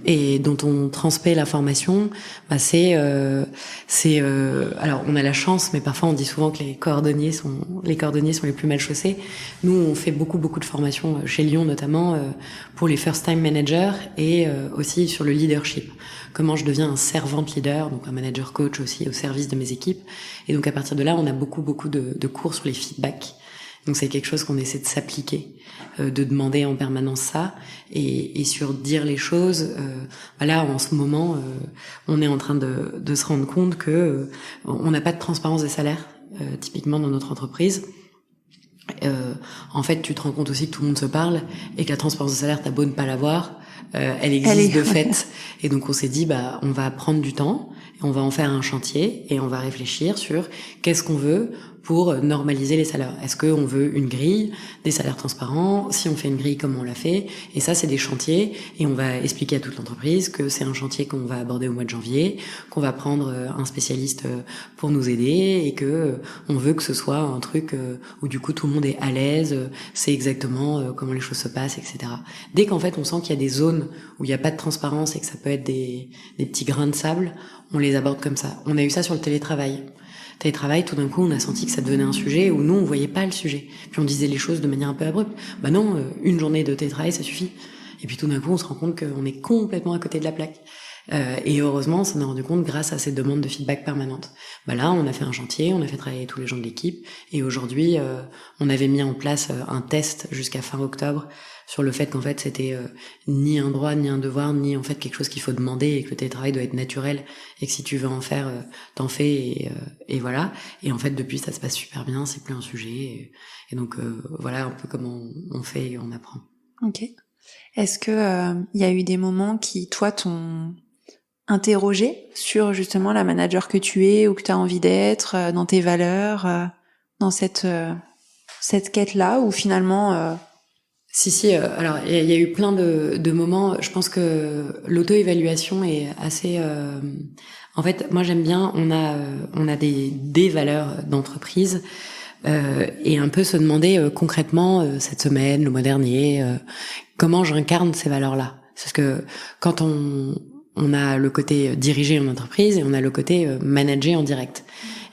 et dont on transmet l'information, alors on a la chance, mais parfois on dit souvent que les cordonniers sont les plus mal chaussés. Nous, on fait beaucoup de formations chez Lyon notamment pour les first time managers et aussi sur le leadership. Comment je deviens un servant leader, donc un manager coach aussi au service de mes équipes. Et donc à partir de là, on a beaucoup de cours sur les feedbacks. Donc c'est quelque chose qu'on essaie de s'appliquer, de demander en permanence ça, et sur dire les choses. Là en ce moment, on est en train de se rendre compte que on n'a pas de transparence des salaires, typiquement dans notre entreprise. En fait, tu te rends compte aussi que tout le monde se parle et que la transparence des salaires, t'as beau ne pas l'avoir, elle existe de fait. Et donc on s'est dit, on va prendre du temps, et on va en faire un chantier et on va réfléchir sur qu'est-ce qu'on veut pour normaliser les salaires. Est-ce qu'on veut une grille, des salaires transparents? Si on fait une grille, comment on l'a fait? Et ça, c'est des chantiers, et on va expliquer à toute l'entreprise que c'est un chantier qu'on va aborder au mois de janvier, qu'on va prendre un spécialiste pour nous aider, et que on veut que ce soit un truc où du coup tout le monde est à l'aise, c'est exactement comment les choses se passent, etc. Dès qu'en fait on sent qu'il y a des zones où il n'y a pas de transparence et que ça peut être des petits grains de sable, on les aborde comme ça. On a eu ça sur le télétravail. Tout d'un coup, on a senti que ça devenait un sujet où nous, on voyait pas le sujet. Puis on disait les choses de manière un peu abrupte. Non, une journée de télétravail, ça suffit. Et puis tout d'un coup, on se rend compte qu'on est complètement à côté de la plaque. Et heureusement, on s'en est rendu compte grâce à ces demandes de feedback permanentes. Là, on a fait un chantier, on a fait travailler tous les gens de l'équipe. Et aujourd'hui, on avait mis en place un test jusqu'à fin octobre sur le fait qu'en fait c'était ni un droit ni un devoir ni en fait quelque chose qu'il faut demander, et que le télétravail doit être naturel, et que si tu veux en faire t'en fais, et voilà. Et en fait depuis ça se passe super bien, c'est plus un sujet, et donc voilà un peu comment on fait et on apprend. Ok. Est-ce que y a eu des moments qui toi t'ont interrogé sur justement la manager que tu es ou que tu as envie d'être, dans tes valeurs, dans cette quête-là, ou finalement... Si, alors il y a eu plein de moments. Je pense que l'auto-évaluation est assez. En fait, moi j'aime bien. On a des valeurs d'entreprise et un peu se demander concrètement cette semaine, le mois dernier, comment j'incarne ces valeurs-là. Parce que quand on a le côté diriger en entreprise et on a le côté manager en direct.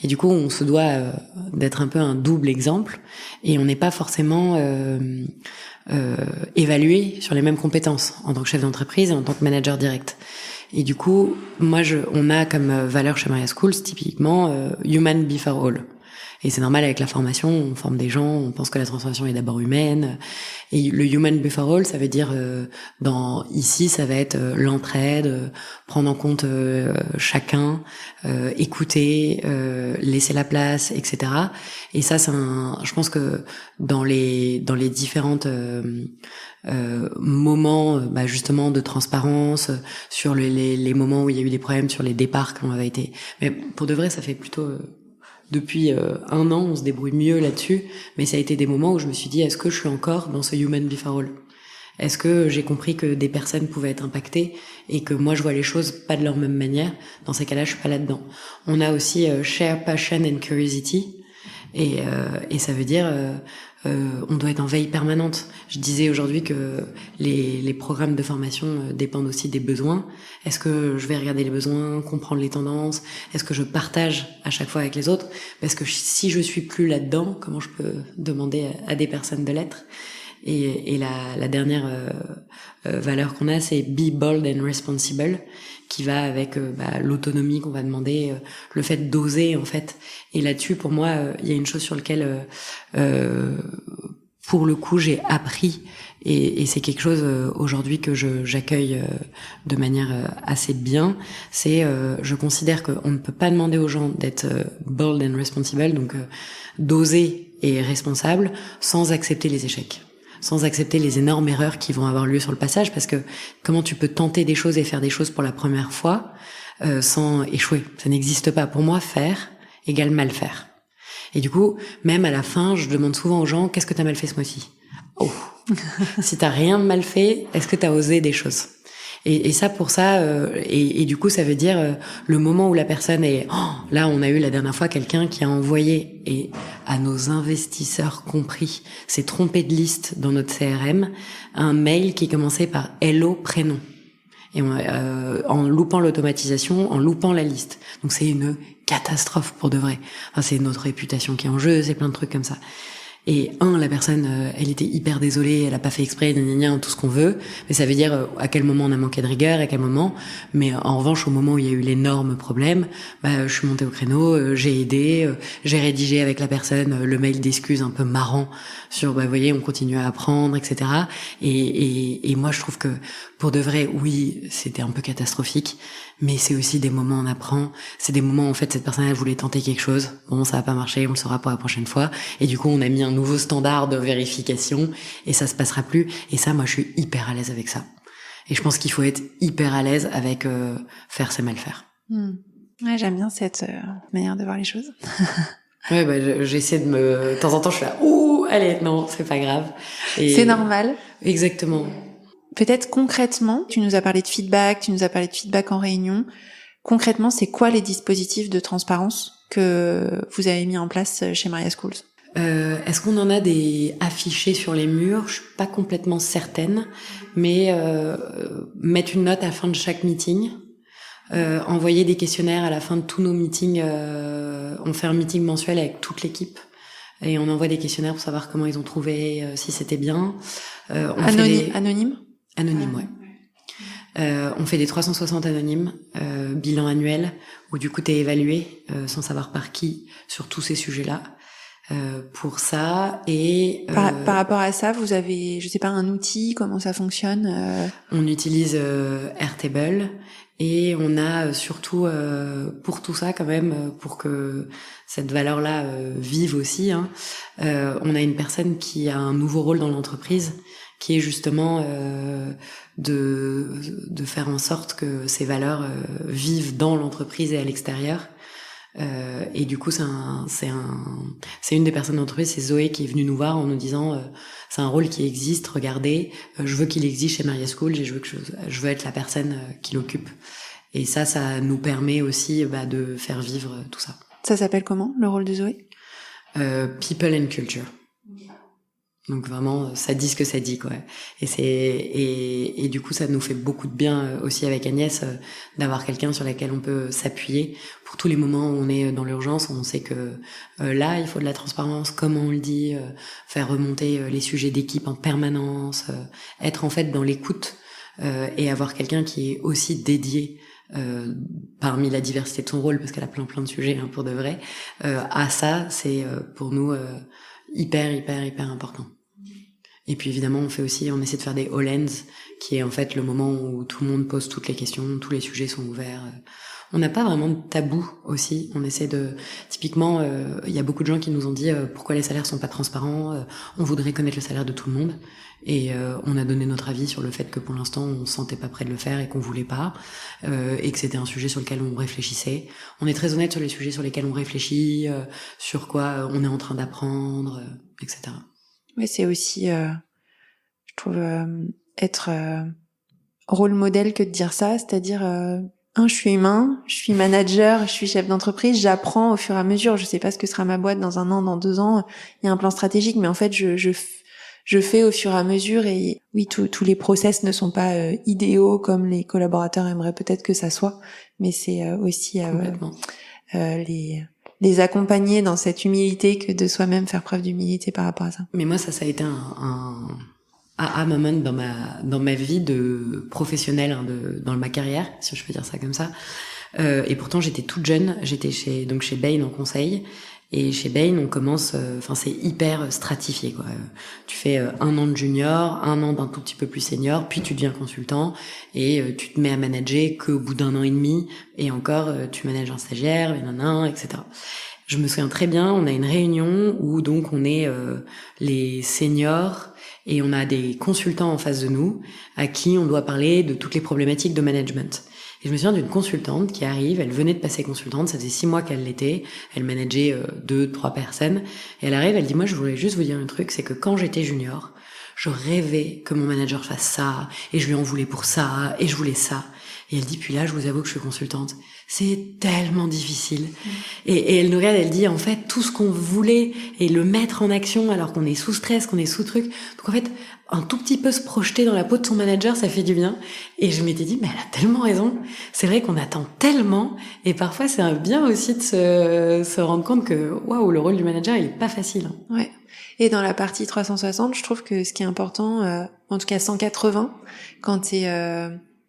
Et du coup, on se doit d'être un peu un double exemple et on n'est pas forcément évalué sur les mêmes compétences en tant que chef d'entreprise et en tant que manager direct. Et du coup, on a comme valeur chez Maria Schools typiquement human before all. Et c'est normal avec la formation, on forme des gens, on pense que la transformation est d'abord humaine. Et le human before all, ça veut dire ici, ça va être l'entraide, prendre en compte chacun, écouter, laisser la place, etc. Et ça, je pense que dans les différentes moments, justement de transparence, sur les moments où il y a eu des problèmes, sur les départs quand on avait été. Mais pour de vrai, ça fait plutôt depuis 1 an, on se débrouille mieux là-dessus, mais ça a été des moments où je me suis dit, est-ce que je suis encore dans ce human before all? Est-ce que j'ai compris que des personnes pouvaient être impactées et que moi je vois les choses pas de leur même manière? Dans ces cas-là, je suis pas là-dedans. On a aussi share passion and curiosity, et ça veut dire on doit être en veille permanente. Je disais aujourd'hui que les programmes de formation dépendent aussi des besoins. Est-ce que je vais regarder les besoins, comprendre les tendances? Est-ce que je partage à chaque fois avec les autres? Parce que si je suis plus là-dedans, comment je peux demander à des personnes de l'être? Et la dernière valeur qu'on a, c'est be bold and responsible, qui va avec l'autonomie qu'on va demander, le fait d'oser en fait. Et là-dessus, pour moi, il y a une chose sur laquelle, pour le coup, j'ai appris, et c'est quelque chose aujourd'hui que j'accueille de manière assez bien. C'est, je considère qu'on ne peut pas demander aux gens d'être bold and responsible, donc d'oser et responsable, sans accepter les échecs, sans accepter les énormes erreurs qui vont avoir lieu sur le passage, parce que comment tu peux tenter des choses et faire des choses pour la première fois sans échouer? Ça n'existe pas. Pour moi, faire égale mal faire. Et du coup, même à la fin, je demande souvent aux gens, qu'est-ce que t'as mal fait ce mois-ci? Oh, si t'as rien mal fait, est-ce que t'as osé des choses? Et ça, pour ça, et du coup, ça veut dire le moment où la personne est... Oh, là, on a eu la dernière fois quelqu'un qui a envoyé, et à nos investisseurs compris, s'est trompé de liste dans notre CRM, un mail qui commençait par Hello prénom. Et en loupant l'automatisation, en loupant la liste. Donc c'est une catastrophe pour de vrai. Enfin, c'est notre réputation qui est en jeu, c'est plein de trucs comme ça. Et la personne, elle était hyper désolée, elle a pas fait exprès, tout ce qu'on veut, mais ça veut dire à quel moment on a manqué de rigueur, à quel moment. Mais en revanche, au moment où il y a eu l'énorme problème, je suis montée au créneau, j'ai aidé, j'ai rédigé avec la personne le mail d'excuses un peu marrant sur, vous voyez, on continue à apprendre, etc. Et moi, je trouve que pour de vrai, oui, c'était un peu catastrophique, mais c'est aussi des moments où on apprend. C'est des moments où, en fait, cette personne, elle voulait tenter quelque chose. Bon, ça va pas marcher, on le saura pour la prochaine fois. Et du coup, on a mis un nouveau standard de vérification et ça se passera plus. Et ça, moi, je suis hyper à l'aise avec ça. Et je pense qu'il faut être hyper à l'aise avec faire, c'est mal faire. Ouais, j'aime bien cette manière de voir les choses. Ouais, j'essaie de temps en temps, je suis là, ouh, allez, non, c'est pas grave. Et c'est normal. Exactement. Peut-être concrètement, tu nous as parlé de feedback, en réunion. Concrètement, c'est quoi les dispositifs de transparence que vous avez mis en place chez Maria Schools? Est-ce qu'on en a des affichés sur les murs? Je suis pas complètement certaine, mais mettre une note à la fin de chaque meeting, envoyer des questionnaires à la fin de tous nos meetings. On fait un meeting mensuel avec toute l'équipe et on envoie des questionnaires pour savoir comment ils ont trouvé, si c'était bien. Anonyme, ouais. On fait des 360 anonymes, bilan annuel, où du coup t'es évalué sans savoir par qui sur tous ces sujets-là. Pour ça et par rapport à ça, vous avez, je sais pas, un outil, comment ça fonctionne? On utilise Airtable et on a surtout pour tout ça quand même, pour que cette valeur-là vive aussi, on a une personne qui a un nouveau rôle dans l'entreprise, qui est justement de faire en sorte que ces valeurs vivent dans l'entreprise et à l'extérieur. Et du coup, c'est une des personnes de l'entreprise, c'est Zoé, qui est venue nous voir en nous disant c'est un rôle qui existe, regardez, je veux qu'il existe chez Maria School, et je veux être la personne qui l'occupe. Et ça nous permet aussi de faire vivre tout ça. Ça s'appelle comment, le rôle de Zoé? People and Culture. Donc vraiment, ça dit ce que ça dit, quoi. Et du coup, ça nous fait beaucoup de bien aussi avec Agnès d'avoir quelqu'un sur lequel on peut s'appuyer pour tous les moments où on est dans l'urgence. On sait que là, il faut de la transparence, comment on le dit, faire remonter les sujets d'équipe en permanence, être en fait dans l'écoute et avoir quelqu'un qui est aussi dédié parmi la diversité de son rôle, parce qu'elle a plein de sujets pour de vrai. À ça, c'est pour nous hyper important. Et puis évidemment, on essaie de faire des all-ends, qui est en fait le moment où tout le monde pose toutes les questions, tous les sujets sont ouverts. On n'a pas vraiment de tabou aussi. On essaie typiquement, il y a beaucoup de gens qui nous ont dit pourquoi les salaires sont pas transparents. On voudrait connaître le salaire de tout le monde. Et on a donné notre avis sur le fait que pour l'instant, on se sentait pas prêt de le faire et qu'on voulait pas, et que c'était un sujet sur lequel on réfléchissait. On est très honnête sur les sujets sur lesquels on réfléchit, sur quoi on est en train d'apprendre, etc. Oui, c'est aussi, je trouve, être rôle modèle que de dire ça, c'est-à-dire, je suis humain, je suis manager, je suis chef d'entreprise, j'apprends au fur et à mesure, je sais pas ce que sera ma boîte dans 1 an, dans 2 ans, il y a un plan stratégique, mais en fait, je fais au fur et à mesure, et oui, tous les process ne sont pas idéaux comme les collaborateurs aimeraient peut-être que ça soit, mais c'est aussi les accompagner dans cette humilité que de soi-même faire preuve d'humilité par rapport à ça. Mais moi, ça a été un aha moment dans ma vie de professionnelle, dans ma carrière, si je peux dire ça comme ça. Et pourtant, j'étais toute jeune. J'étais chez Bain en conseil. Et chez Bain, on commence, c'est hyper stratifié, quoi. Tu fais 1 an de junior, 1 an d'un tout petit peu plus senior, puis tu deviens consultant, et tu te mets à manager qu'au bout d'1 an et demi, et encore, tu manages un stagiaire, etc. Je me souviens très bien, on a une réunion où donc on est les seniors, et on a des consultants en face de nous, à qui on doit parler de toutes les problématiques de management. Et je me souviens d'une consultante qui arrive, elle venait de passer consultante, ça faisait 6 mois qu'elle l'était, elle manageait 2-3 personnes, et elle arrive, elle dit, moi je voulais juste vous dire un truc, c'est que quand j'étais junior, je rêvais que mon manager fasse ça, et je lui en voulais pour ça, et je voulais ça. Et elle dit, puis là, je vous avoue que je suis consultante. C'est tellement difficile. Et elle nous regarde, elle dit, en fait, tout ce qu'on voulait et le mettre en action alors qu'on est sous stress, qu'on est sous truc. Donc en fait, un tout petit peu se projeter dans la peau de son manager, ça fait du bien. Et je m'étais dit, mais elle a tellement raison. C'est vrai qu'on attend tellement. Et parfois, c'est un bien aussi de se rendre compte que, waouh, le rôle du manager, il est pas facile. Ouais. Et dans la partie 360, je trouve que ce qui est important, en tout cas 180, quand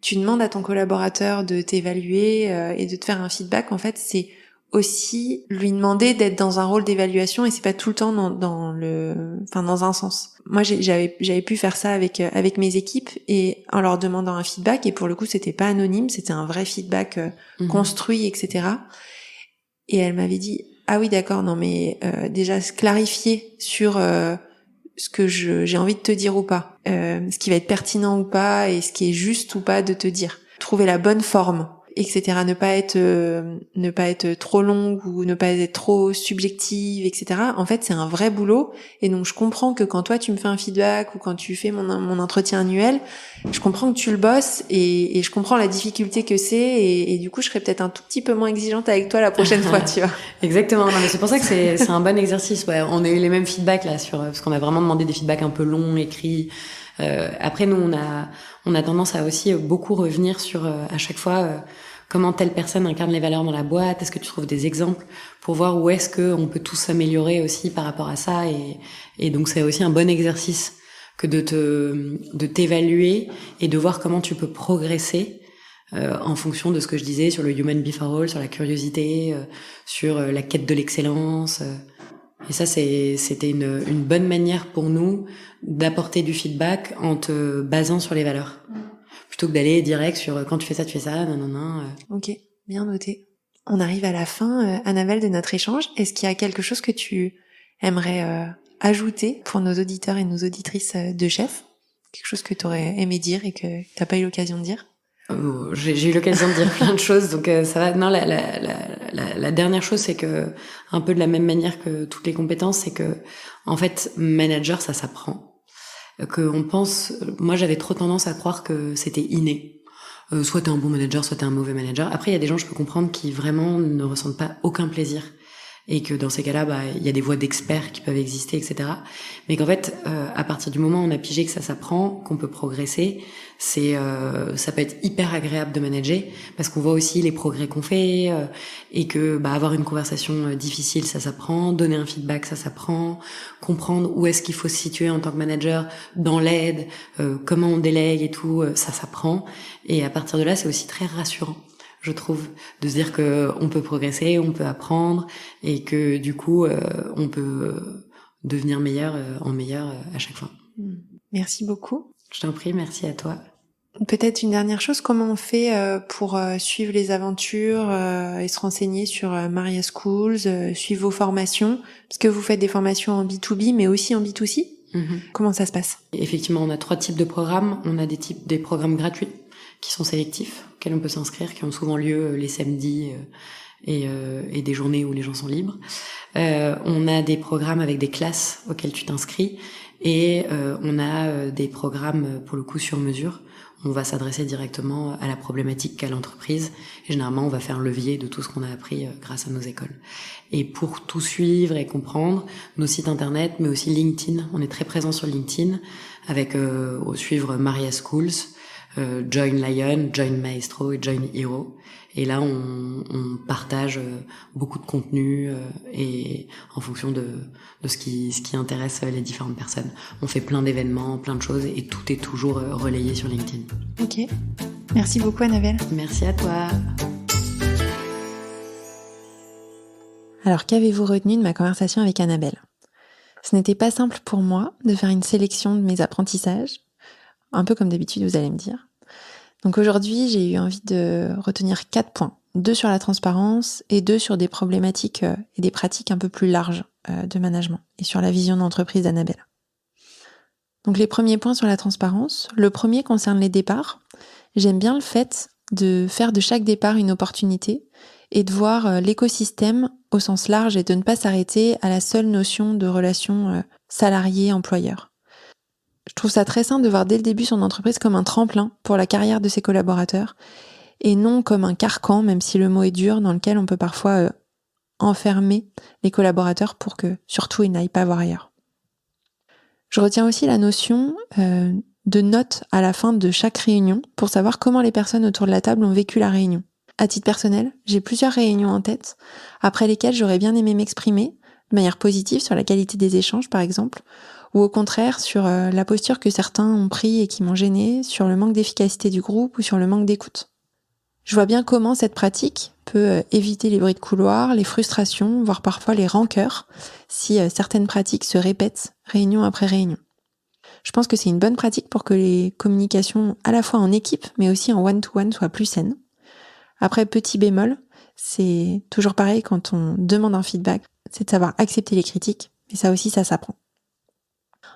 tu demandes à ton collaborateur de t'évaluer et de te faire un feedback, en fait, c'est aussi lui demander d'être dans un rôle d'évaluation, et c'est pas tout le temps dans un sens. Moi, j'avais pu faire ça avec mes équipes, et en leur demandant un feedback, et pour le coup, c'était pas anonyme, c'était un vrai feedback construit, etc. Et elle m'avait dit, ah oui, d'accord, non mais déjà clarifier sur ce que j'ai envie de te dire ou pas, ce qui va être pertinent ou pas, et ce qui est juste ou pas de te dire. Trouver la bonne forme, etc. Ne pas être trop longue ou ne pas être trop subjective, etc. En fait, c'est un vrai boulot. Et donc, je comprends que quand toi, tu me fais un feedback ou quand tu fais mon entretien annuel, je comprends que tu le bosses et je comprends la difficulté que c'est. Et du coup, je serais peut-être un tout petit peu moins exigeante avec toi la prochaine fois, tu vois. Exactement. Non, mais c'est pour ça que c'est un bon exercice. Ouais, on a eu les mêmes feedbacks là parce qu'on a vraiment demandé des feedbacks un peu longs, écrits. Après, nous, on a tendance à aussi beaucoup revenir sur à chaque fois comment telle personne incarne les valeurs dans la boîte. Est-ce que tu trouves des exemples pour voir où est-ce que on peut tous s'améliorer aussi par rapport à ça, et donc c'est aussi un bon exercice que de t'évaluer et de voir comment tu peux progresser en fonction de ce que je disais sur le human before all, sur la curiosité, sur la quête de l'excellence. Et ça, c'était une bonne manière pour nous d'apporter du feedback en te basant sur les valeurs. Plutôt que d'aller direct sur quand tu fais ça, non. Ok, bien noté. On arrive à la fin, Annabelle, de notre échange. Est-ce qu'il y a quelque chose que tu aimerais ajouter pour nos auditeurs et nos auditrices de chef? Quelque chose que tu aurais aimé dire et que t'as pas eu l'occasion de dire? J'ai eu l'occasion de dire plein de choses, donc ça va. Non, la dernière chose, c'est que, un peu de la même manière que toutes les compétences, c'est que, en fait, manager, ça s'apprend. Moi j'avais trop tendance à croire que c'était inné. Soit t'es un bon manager, soit t'es un mauvais manager. Après, il y a des gens, je peux comprendre, qui vraiment ne ressentent pas aucun plaisir. Et que dans ces cas-là, il y a des voies d'experts qui peuvent exister, etc. Mais qu'en fait, à partir du moment où on a pigé que ça s'apprend, qu'on peut progresser, ça peut être hyper agréable de manager, parce qu'on voit aussi les progrès qu'on fait, et que avoir une conversation difficile, ça s'apprend, donner un feedback, ça s'apprend, comprendre où est-ce qu'il faut se situer en tant que manager dans l'aide, comment on délègue et tout, ça s'apprend. Et à partir de là, c'est aussi très rassurant, je trouve, de se dire que on peut progresser, on peut apprendre, et que du coup on peut devenir meilleur à chaque fois. Merci beaucoup. Je t'en prie, merci à toi. Peut-être une dernière chose, comment on fait pour suivre les aventures et se renseigner sur Maria Schools, suivre vos formations, parce que vous faites des formations en B2B mais aussi en B2C. Comment ça se passe? Effectivement, on a 3 types de programmes. On a des programmes gratuits qui sont sélectifs, auxquels on peut s'inscrire, qui ont souvent lieu les samedis et des journées où les gens sont libres. On a des programmes avec des classes auxquelles tu t'inscris, et on a des programmes pour le coup sur mesure. On va s'adresser directement à la problématique qu'a l'entreprise, et généralement on va faire levier de tout ce qu'on a appris grâce à nos écoles. Et pour tout suivre et comprendre, nos sites internet, mais aussi LinkedIn, on est très présent sur LinkedIn, avec suivre Maria Schools, Join Lion, Join Maestro et Join Hero. Et là, on partage beaucoup de contenu et en fonction de ce qui intéresse les différentes personnes. On fait plein d'événements, plein de choses, et tout est toujours relayé sur LinkedIn. Ok. Merci beaucoup, Annabelle. Merci à toi. Alors, qu'avez-vous retenu de ma conversation avec Annabelle? Ce n'était pas simple pour moi de faire une sélection de mes apprentissages, un peu comme d'habitude, vous allez me dire. Donc aujourd'hui, j'ai eu envie de retenir 4 points. 2 sur la transparence et 2 sur des problématiques et des pratiques un peu plus larges de management et sur la vision d'entreprise d'Annabelle. Donc les premiers points sur la transparence. Le premier concerne les départs. J'aime bien le fait de faire de chaque départ une opportunité et de voir l'écosystème au sens large et de ne pas s'arrêter à la seule notion de relation salarié-employeur. Je trouve ça très sain de voir dès le début son entreprise comme un tremplin pour la carrière de ses collaborateurs et non comme un carcan, même si le mot est dur, dans lequel on peut parfois enfermer les collaborateurs pour que surtout ils n'aillent pas voir ailleurs. Je retiens aussi la notion de notes à la fin de chaque réunion pour savoir comment les personnes autour de la table ont vécu la réunion. À titre personnel, j'ai plusieurs réunions en tête après lesquelles j'aurais bien aimé m'exprimer de manière positive sur la qualité des échanges par exemple, ou au contraire sur la posture que certains ont pris et qui m'ont gêné, sur le manque d'efficacité du groupe ou sur le manque d'écoute. Je vois bien comment cette pratique peut éviter les bruits de couloir, les frustrations, voire parfois les rancœurs, si certaines pratiques se répètent réunion après réunion. Je pense que c'est une bonne pratique pour que les communications à la fois en équipe, mais aussi en one-to-one soient plus saines. Après, petit bémol, c'est toujours pareil quand on demande un feedback, c'est de savoir accepter les critiques, et ça aussi, ça s'apprend.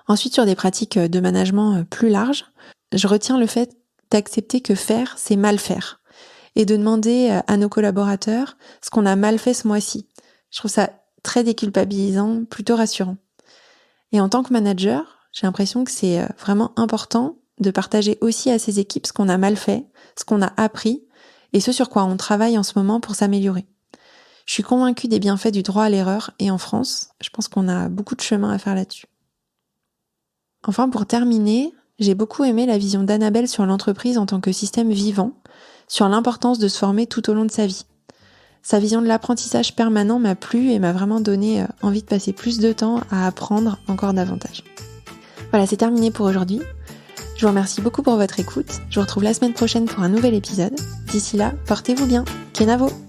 Ensuite, sur des pratiques de management plus larges, je retiens le fait d'accepter que faire, c'est mal faire. Et de demander à nos collaborateurs ce qu'on a mal fait ce mois-ci. Je trouve ça très déculpabilisant, plutôt rassurant. Et en tant que manager, j'ai l'impression que c'est vraiment important de partager aussi à ses équipes ce qu'on a mal fait, ce qu'on a appris et ce sur quoi on travaille en ce moment pour s'améliorer. Je suis convaincue des bienfaits du droit à l'erreur et en France, je pense qu'on a beaucoup de chemin à faire là-dessus. Enfin, pour terminer, j'ai beaucoup aimé la vision d'Annabelle sur l'entreprise en tant que système vivant, sur l'importance de se former tout au long de sa vie. Sa vision de l'apprentissage permanent m'a plu et m'a vraiment donné envie de passer plus de temps à apprendre encore davantage. Voilà, c'est terminé pour aujourd'hui. Je vous remercie beaucoup pour votre écoute. Je vous retrouve la semaine prochaine pour un nouvel épisode. D'ici là, portez-vous bien. Kenavo!